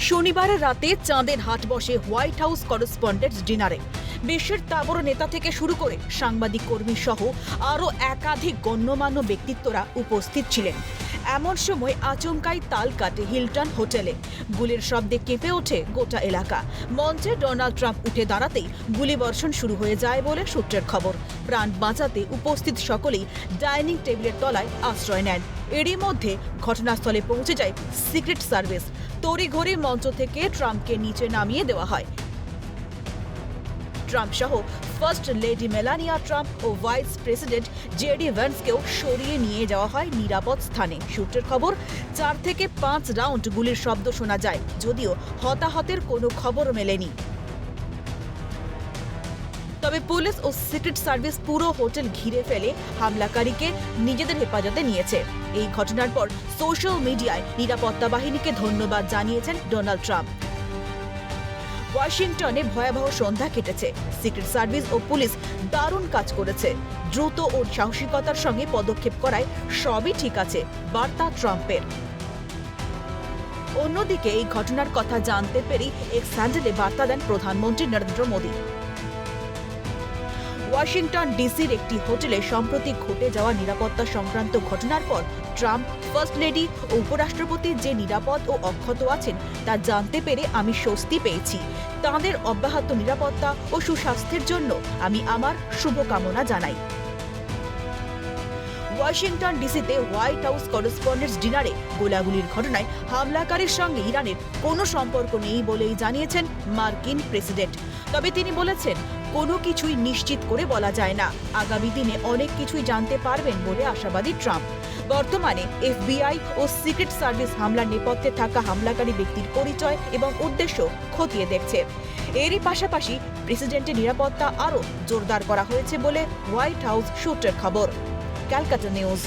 শনিবার রাতে চাঁদের হাট বসে হোয়াইট হাউস করেসপন্ডেন্টস ডিনারে। বিশ্বের তাবড় নেতা থেকে শুরু করে সাংবাদিক কর্মী সহ আরও একাধিক গণ্যমান্য ব্যক্তিত্বরা উপস্থিত ছিলেন। এমন সময় আচমকাই তাল কাটে হিলটন হোটেলে। গুলির শব্দে কেঁপে ওঠে গোটা এলাকা। মঞ্চে ডোনাল্ড ট্রাম্প উঠে দাঁড়াতেই গুলিবর্ষণ শুরু হয়ে যায় বলে সূত্রের খবর। প্রাণ বাঁচাতে উপস্থিত সকলেই ডাইনিং টেবিলের তলায় আশ্রয় নেন। এরই মধ্যে ঘটনাস্থলে পৌঁছে যায় সিক্রেট সার্ভিস। তড়িঘড়ি মঞ্চ থেকে ট্রাম্পকে নিচে নামিয়ে দেওয়া হয়। ট্রাম্প সহ ফার্স্ট লেডি মেলানিয়া ট্রাম্প ও ভাইস প্রেসিডেন্ট জেডি ভ্যান্সকেও সরিয়ে নিয়ে যাওয়া হয় নিরাপদ স্থানে। সূত্রের খবর, 4 থেকে 5 রাউন্ড গুলির শব্দ শোনা যায়, যদিও হতাহতের কোনো খবর মেলেনি। তবে পুলিশ ও সিক্রেট সার্ভিস পুরো হোটেল ঘিরে ফেলে হামলাকারীকে নিজেদের হেফাজতে নিয়েছে। এই ঘটনার পর সোশ্যাল মিডিয়ায় নিরাপত্তা বাহিনীকে ধন্যবাদ জানিয়েছেন ডোনাল্ড ট্রাম্প। ওয়াশিংটনে ভয়াবহ সন্ধ্যা কেটেছে। সিক্রেট সার্ভিস ও পুলিশ দারুণ কাজ করেছে। দ্রুত ও সাহসিকতার সঙ্গে পদক্ষেপ করায় সবই ঠিক আছে, বার্তা ট্রাম্পের। অন্যদিকে এই ঘটনার কথা জানতে পেরেই এক স্যান্ডেলে বার্তা দেন প্রধানমন্ত্রী নরেন্দ্র মোদী। ওয়াশিংটন ডিসির একটি হোটেলে সম্প্রতি ঘটে যাওয়া নিরাপত্তা সংক্রান্ত ঘটনার পর ট্রাম্প, ফার্স্ট লেডি ও উপরাষ্ট্রপতি যে নিরাপদ ও অক্ষত আছেন তা জানতে পেরে আমি স্বস্তি পেয়েছি। তাঁদের অব্যাহত নিরাপত্তা ও সুস্বাস্থ্যের জন্য আমি আমার শুভকামনা জানাই। ওয়াশিংটন ডিসিতে হোয়াইট হাউস করেসপন্ডেন্টস ডিনারে গোলাগুলির ঘটনায় হামলাকারীর সঙ্গে ইরানের কোনো সম্পর্ক নেই বলেই জানিয়েছেন মার্কিন প্রেসিডেন্ট। তবে তিনি বলেছেন, কোনো কিছুই নিশ্চিত করে বলা যায় না। আগামী দিনে অনেক কিছুই জানতে পারবেন বলে আশাবাদী ট্রাম্প। বর্তমানে এফবিআই ও সিক্রেট সার্ভিস হামলার নেপথ্যে থাকা হামলাকারী ব্যক্তির পরিচয় এবং উদ্দেশ্য খতিয়ে দেখছে। এরই পাশাপাশি প্রেসিডেন্টের নিরাপত্তা আরও জোরদার করা হয়েছে বলে হোয়াইট হাউস সূত্রের খবর। ক্যালকাটা নিউজ।